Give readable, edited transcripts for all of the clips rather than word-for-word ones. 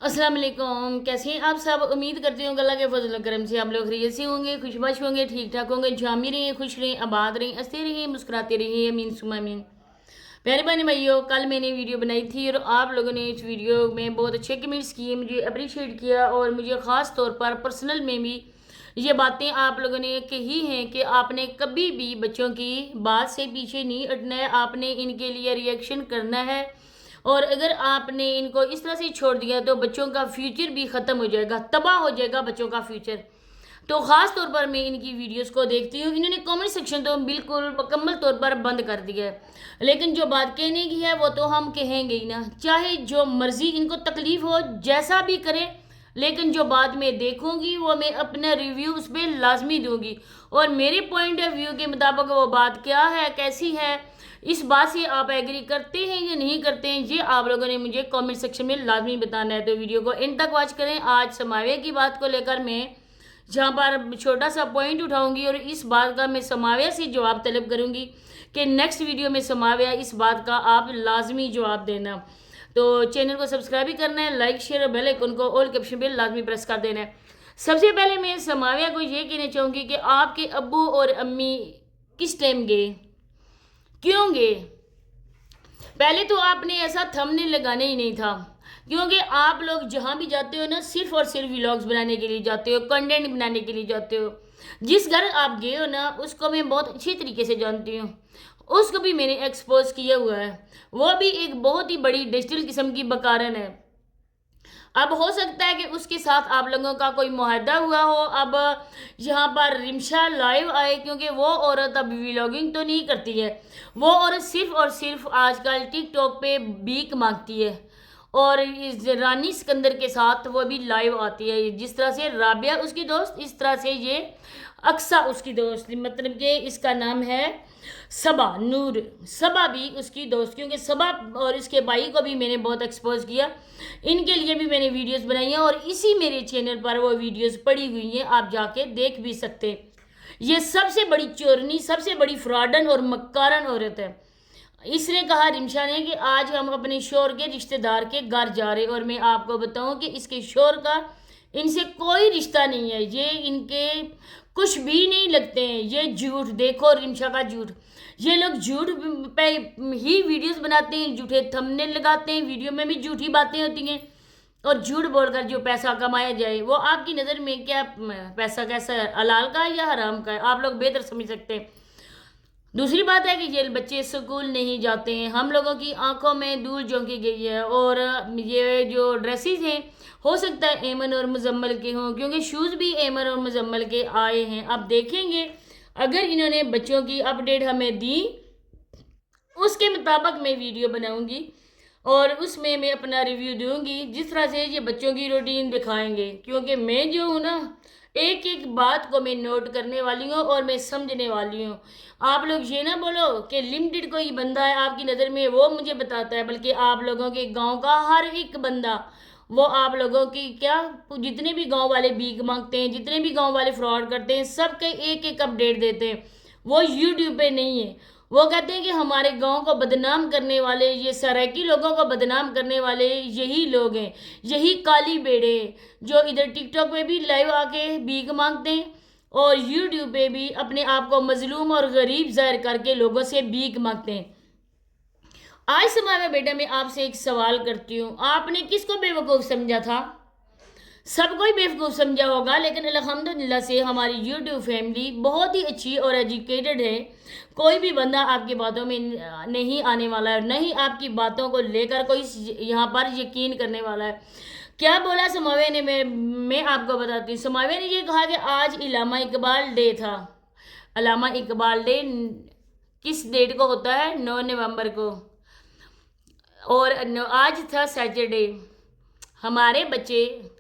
अस्सलाम वालेकुम। कैसे हैं आप सब? उम्मीद करती हूँ अल्लाह के फजल करम से आप लोग खैरियत से होंगे, खुशबाश होंगे, ठीक ठाक होंगे, जामी रहें, खुश रहें, आबाद रहें, हंसते रहें, मुस्कुराते रहें, अमीन सुमा अमीन। प्यारे बहन भाइयों, कल मैंने वीडियो बनाई थी और आप लोगों ने इस वीडियो में बहुत अच्छे कमेंट्स किए, मुझे अप्रिशिएट किया और मुझे ख़ास तौर पर पर्सनल में भी ये बातें आप लोगों ने कही हैं कि आपने कभी भी बच्चों की बात से पीछे नहीं हटना है, आपने इनके लिए रिएक्शन करना है और अगर आपने इनको इस तरह से छोड़ दिया तो बच्चों का फ्यूचर भी ख़त्म हो जाएगा, तबाह हो जाएगा बच्चों का फ्यूचर। तो ख़ास तौर पर मैं इनकी वीडियोस को देखती हूँ। इन्होंने कमेंट सेक्शन तो बिल्कुल मुकम्मल तौर पर बंद कर दिया है, लेकिन जो बात कहने की है वो तो हम कहेंगे ही ना, चाहे जो मर्ज़ी इनको तकलीफ़ हो, जैसा भी करें, लेकिन जो बात मैं देखूंगी वो मैं अपना रिव्यू उस पर लाजमी दूंगी और मेरे पॉइंट ऑफ व्यू के मुताबिक वो बात क्या है, कैसी है, इस बात से आप एग्री करते हैं या नहीं करते हैं, ये आप लोगों ने मुझे कमेंट सेक्शन में लाजमी बताना है। तो वीडियो को एंड तक वॉच करें। आज समावे की बात को लेकर मैं जहाँ पर छोटा सा पॉइंट उठाऊंगी और इस बात का मैं समावे से जवाब तलब करूंगी कि नेक्स्ट वीडियो में समावे इस बात का आप लाजमी जवाब देना। तो चैनल को सब्सक्राइब भी करना है, लाइक शेयर और बेल आइकन को ऑल के ऑप्शन पे लाजमी प्रेस कर देना है। सबसे पहले मैं समाविया को ये कहना चाहूँगी कि आपके अब्बू और अम्मी किस टाइम गए, क्यों गए? पहले तो आपने ऐसा थंबनेल लगाना ही नहीं था, क्योंकि आप लोग जहाँ भी जाते हो ना, सिर्फ और सिर्फ व्लॉग्स बनाने के लिए जाते हो, कंटेंट बनाने के लिए जाते हो। जिस घर आप गए हो ना, उसको मैं बहुत अच्छी तरीके से जानती हूँ, उसको भी मैंने एक्सपोज किया हुआ है। वो भी एक बहुत ही बड़ी डिजिटल किस्म की बकारन है। अब हो सकता है कि उसके साथ आप लोगों का कोई मुआहदा हुआ हो। अब यहाँ पर रिमशा लाइव आए, क्योंकि वो औरत अब व्लॉगिंग तो नहीं करती है, वो औरत सिर्फ और सिर्फ आजकल टिकटॉक पे भीख मांगती है और इस रानी सिकंदर के साथ वो भी लाइव आती है। जिस तरह से राबिया उसकी दोस्त, इस तरह से ये अक्सा उसकी दोस्त, मतलब कि इसका नाम है सबा नूर, सबा भी उसकी दोस्त, क्योंकि सबा और इसके भाई को भी मैंने बहुत एक्सपोज किया, इनके लिए भी मैंने वीडियोस बनाई हैं और इसी मेरे चैनल पर वो वीडियोस पड़ी हुई हैं, आप जाके देख भी सकते हैं। ये सबसे बड़ी चोरनी, सबसे बड़ी फ्रॉडन और मक्कारन औरत है। इसने कहा रिमशा ने कि आज हम अपने शोर के रिश्तेदार के घर जा रहे, और मैं आपको बताऊं कि इसके शोर का इनसे कोई रिश्ता नहीं है, ये इनके कुछ भी नहीं लगते हैं। ये झूठ देखो, रिमशा का झूठ, ये लोग झूठ पे ही वीडियोस बनाते हैं, झूठे थंबनेल लगाते हैं, वीडियो में भी झूठी बातें होती हैं और झूठ बोलकर जो पैसा कमाया जाए, वो आपकी नज़र में क्या पैसा कैसा है, हलाल का है या हराम का है, आप लोग बेहतर समझ सकते हैं। दूसरी बात है कि ये बच्चे स्कूल नहीं जाते हैं, हम लोगों की आंखों में धूल झोंकी गई है और ये जो ड्रेसेस हैं हो सकता है एमन और मुजम्मल के हों, क्योंकि शूज़ भी एमन और मुजम्मल के आए हैं। अब देखेंगे अगर इन्होंने बच्चों की अपडेट हमें दी, उसके मुताबिक मैं वीडियो बनाऊंगी और उसमें मैं अपना रिव्यू दूंगी, जिस तरह से ये बच्चों की रूटीन दिखाएंगे, क्योंकि मैं जो हूँ ना, एक एक बात को मैं नोट करने वाली हूँ और मैं समझने वाली हूँ। आप लोग ये ना बोलो कि लिमिटेड कोई बंदा है आपकी नज़र में वो मुझे बताता है, बल्कि आप लोगों के गांव का हर एक बंदा, वो आप लोगों की क्या, जितने भी गांव वाले भीख मांगते हैं, जितने भी गांव वाले फ्रॉड करते हैं, सबके एक एक अपडेट देते हैं। वो यूट्यूब पे नहीं है। वो कहते हैं कि हमारे गांव को बदनाम करने वाले, ये सराइकी लोगों को बदनाम करने वाले यही लोग हैं, यही काली बेड़े हैं जो इधर टिकटॉक पे भी लाइव आके भीख मांगते हैं और यूट्यूब पे भी अपने आप को मजलूम और गरीब जाहिर करके लोगों से भीख मांगते हैं। आज समय में बेटा मैं आपसे एक सवाल करती हूँ, आपने किसको बेवकूफ़ समझा था? सबको ही बेवकूफ़ समझा होगा, लेकिन अल्हम्दुलिल्लाह से हमारी यूट्यूब फैमिली बहुत ही अच्छी और एजुकेटेड है। कोई भी बंदा आपकी बातों में नहीं आने वाला है, नहीं आपकी बातों को लेकर कोई यहाँ पर यकीन करने वाला है। क्या बोला समावे ने, मैं आपको बताती हूँ। समावे ने ये कहा कि आज इलामा इकबाल डे था। अलामा इकबाल डे किस डेट को होता है? 9 नवंबर को, और आज था सैटरडे। हमारे बच्चे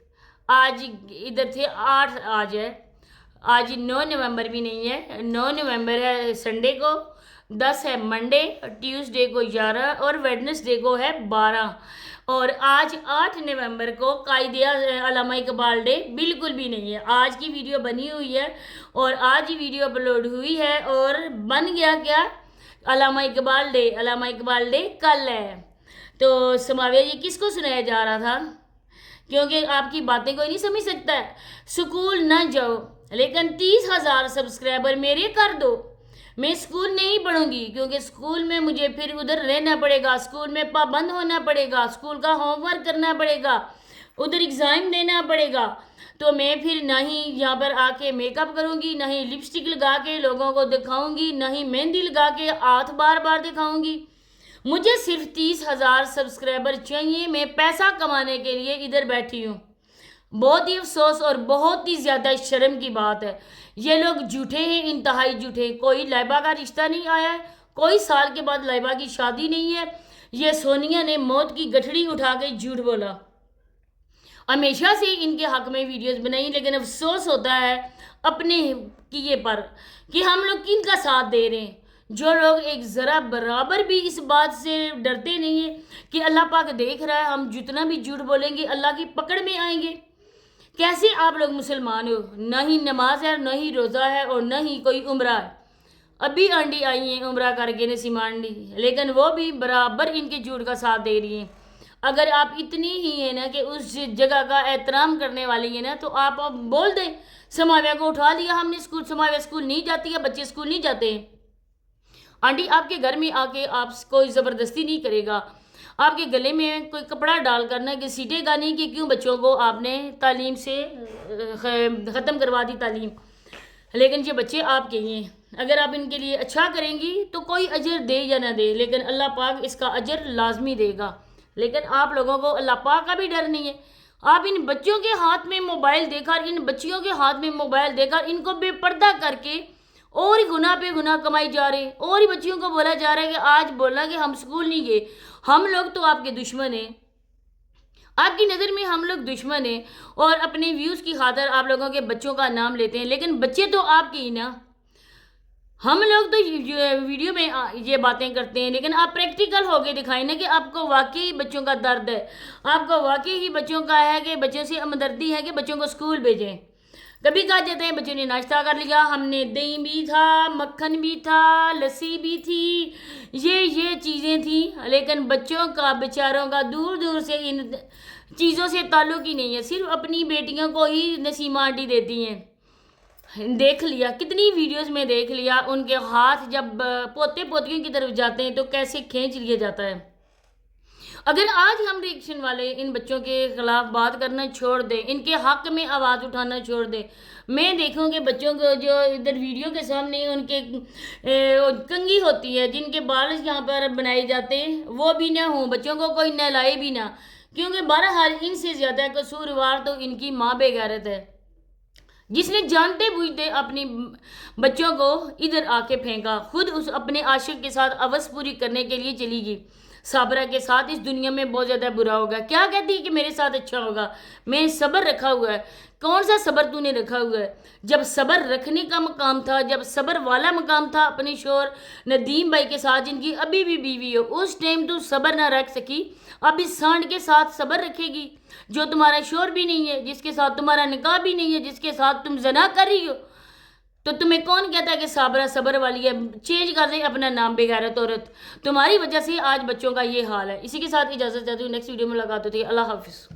आज इधर थे 8, आज 9 नवंबर भी नहीं है, 9 नवंबर है संडे को, 10 है मंडे, ट्यूसडे को 11 और वेडनेसडे को है 12, और आज 8 नवंबर को कायदे अल्लामा इकबाल डे बिल्कुल भी नहीं है। आज की वीडियो बनी हुई है और आज ही वीडियो अपलोड हुई है और बन गया क्या, अल्लामा इकबाल डे। अल्लामा इकबाल डे कल है। तो समाविया ये किसको सुनाया जा रहा था? کیونکہ آپ کی باتیں کوئی نہیں سمجھ سکتا ہے. اسکول نہ جاؤ لیکن 30,000 سبسکرائبر میرے کر دو. میں اسکول نہیں پڑھوں گی کیونکہ اسکول میں مجھے پھر ادھر رہنا پڑے گا, اسکول میں پابند ہونا پڑے گا, اسکول کا ہوم ورک کرنا پڑے گا, ادھر ایگزام دینا پڑے گا. تو میں پھر نہ ہی یہاں پر آ کے میک اپ کروں گی, نہ ہی لپسٹک لگا کے لوگوں کو دکھاؤں گی, نہ ہی مہندی لگا کے ہاتھ بار بار دکھاؤں گی. مجھے صرف 30,000 سبسکرائبر چاہیے. میں پیسہ کمانے کے لیے ادھر بیٹھی ہوں. بہت ہی افسوس اور بہت ہی زیادہ شرم کی بات ہے. یہ لوگ جھوٹے ہیں, انتہائی جھوٹے. کوئی لائبہ کا رشتہ نہیں آیا ہے, کوئی سال کے بعد لائبہ کی شادی نہیں ہے. یہ سونیا نے موت کی گٹھڑی اٹھا کے جھوٹ بولا. ہمیشہ سے ان کے حق میں ویڈیوز بنائی, لیکن افسوس ہوتا ہے اپنے کیے پر کہ ہم لوگ کن کا ساتھ دے رہے ہیں. جو لوگ ایک ذرا برابر بھی اس بات سے ڈرتے نہیں ہیں کہ اللہ پاک دیکھ رہا ہے, ہم جتنا بھی جھوٹ بولیں گے اللہ کی پکڑ میں آئیں گے. کیسے آپ لوگ مسلمان ہو؟ نہ ہی نماز ہے, نہ ہی روزہ ہے, اور نہ ہی کوئی عمرہ ہے. ابھی آنٹی آئی ہیں عمرہ کر کے نسیم آنٹی, لیکن وہ بھی برابر ان کے جھوٹ کا ساتھ دے رہی ہیں. اگر آپ اتنی ہی ہیں نا کہ اس جگہ کا احترام کرنے والی ہیں نا, تو آپ بول دیں سماویہ کو اٹھا لیا ہم نے اسکول, سماویہ اسکول نہیں جاتی ہے, بچے اسکول نہیں جاتے ہیں. آنٹی آپ کے گھر میں آ کے آپ کوئی زبردستی نہیں کرے گا. آپ کے گلے میں کوئی کپڑا ڈال کرنا کہ سیٹے گا نہیں کہ کیوں بچوں کو آپ نے تعلیم سے ختم کروا دی تعلیم. لیکن یہ بچے آپ کے ہیں, اگر آپ ان کے لیے اچھا کریں گی تو کوئی اجر دے یا نہ دے, لیکن اللہ پاک اس کا اجر لازمی دے گا. لیکن آپ لوگوں کو اللہ پاک کا بھی ڈر نہیں ہے. آپ ان بچوں کے ہاتھ میں موبائل دے کر, ان بچیوں کے ہاتھ میں موبائل دے کر ان کو بے پردہ کر کے اور ہی گناہ پہ گناہ کمائی جا رہے ہیں. اور ہی بچیوں کو بولا جا رہا ہے کہ آج بولا کہ ہم اسکول نہیں گئے. ہم لوگ تو آپ کے دشمن ہیں, آپ کی نظر میں ہم لوگ دشمن ہیں, اور اپنے ویوز کی خاطر آپ لوگوں کے بچوں کا نام لیتے ہیں, لیکن بچے تو آپ کے ہی نا. ہم لوگ تو ویڈیو میں یہ باتیں کرتے ہیں, لیکن آپ پریکٹیکل ہو کے دکھائیں نا کہ آپ کو واقعی بچوں کا درد ہے, آپ کو واقعی ہی بچوں کا ہے کہ بچوں سے ہمدردی ہے کہ بچوں کو اسکول بھیجیں. کبھی کہا جاتا ہے بچوں نے ناشتہ کر لیا, ہم نے دہی بھی تھا, مکھن بھی تھا, لسی بھی تھی, یہ چیزیں تھیں, لیکن بچوں کا بیچاروں کا دور دور سے ان چیزوں سے تعلق ہی نہیں ہے. صرف اپنی بیٹیوں کو ہی نسیمہ آنٹی دیتی ہیں. دیکھ لیا کتنی ویڈیوز میں دیکھ لیا, ان کے ہاتھ جب پوتے پوتیوں کی طرف جاتے ہیں تو کیسے کھینچ لیا جاتا ہے. اگر آج ہم ریئیکشن والے ان بچوں کے خلاف بات کرنا چھوڑ دیں, ان کے حق میں آواز اٹھانا چھوڑ دیں, میں دیکھوں کہ بچوں کو جو ادھر ویڈیو کے سامنے ان کے کنگھی ہوتی ہے, جن کے بال یہاں پر بنائے جاتے ہیں, وہ بھی نہ ہوں, بچوں کو کوئی نہلائے بھی نہ, کیونکہ بہرحال ان سے زیادہ قصوروار تو ان کی ماں بے غیرت ہے, جس نے جانتے بوجھتے اپنی بچوں کو ادھر آ کے پھینکا. خود اس اپنے عاشق کے ساتھ عوض پوری کرنے کے لیے چلی گئی. صابرہ کے ساتھ اس دنیا میں بہت زیادہ برا ہوگا. کیا کہتی کہ میرے ساتھ اچھا ہوگا؟ میں صبر رکھا ہوا ہے. کون سا صبر تو نے رکھا ہوا ہے؟ جب صبر رکھنے کا مقام تھا, جب صبر والا مقام تھا اپنے شوہر ندیم بھائی کے ساتھ, جن کی ابھی بھی بیوی ہو, اس ٹائم تو صبر نہ رکھ سکی. اب اس سانڈ کے ساتھ صبر رکھے گی جو تمہارا شوہر بھی نہیں ہے, جس کے ساتھ تمہارا نکاح بھی نہیں ہے, جس کے ساتھ تم زنا کر رہی ہو. تو تمہیں کون کہتا ہے کہ صابرہ صبر والی ہے؟ چینج کر دیں اپنا نام بے غیرت عورت. تمہاری وجہ سے آج بچوں کا یہ حال ہے. اسی کے ساتھ اجازت چاہتی ہوں, نیکسٹ ویڈیو میں ملاقات ہوتی ہے. اللہ حافظ.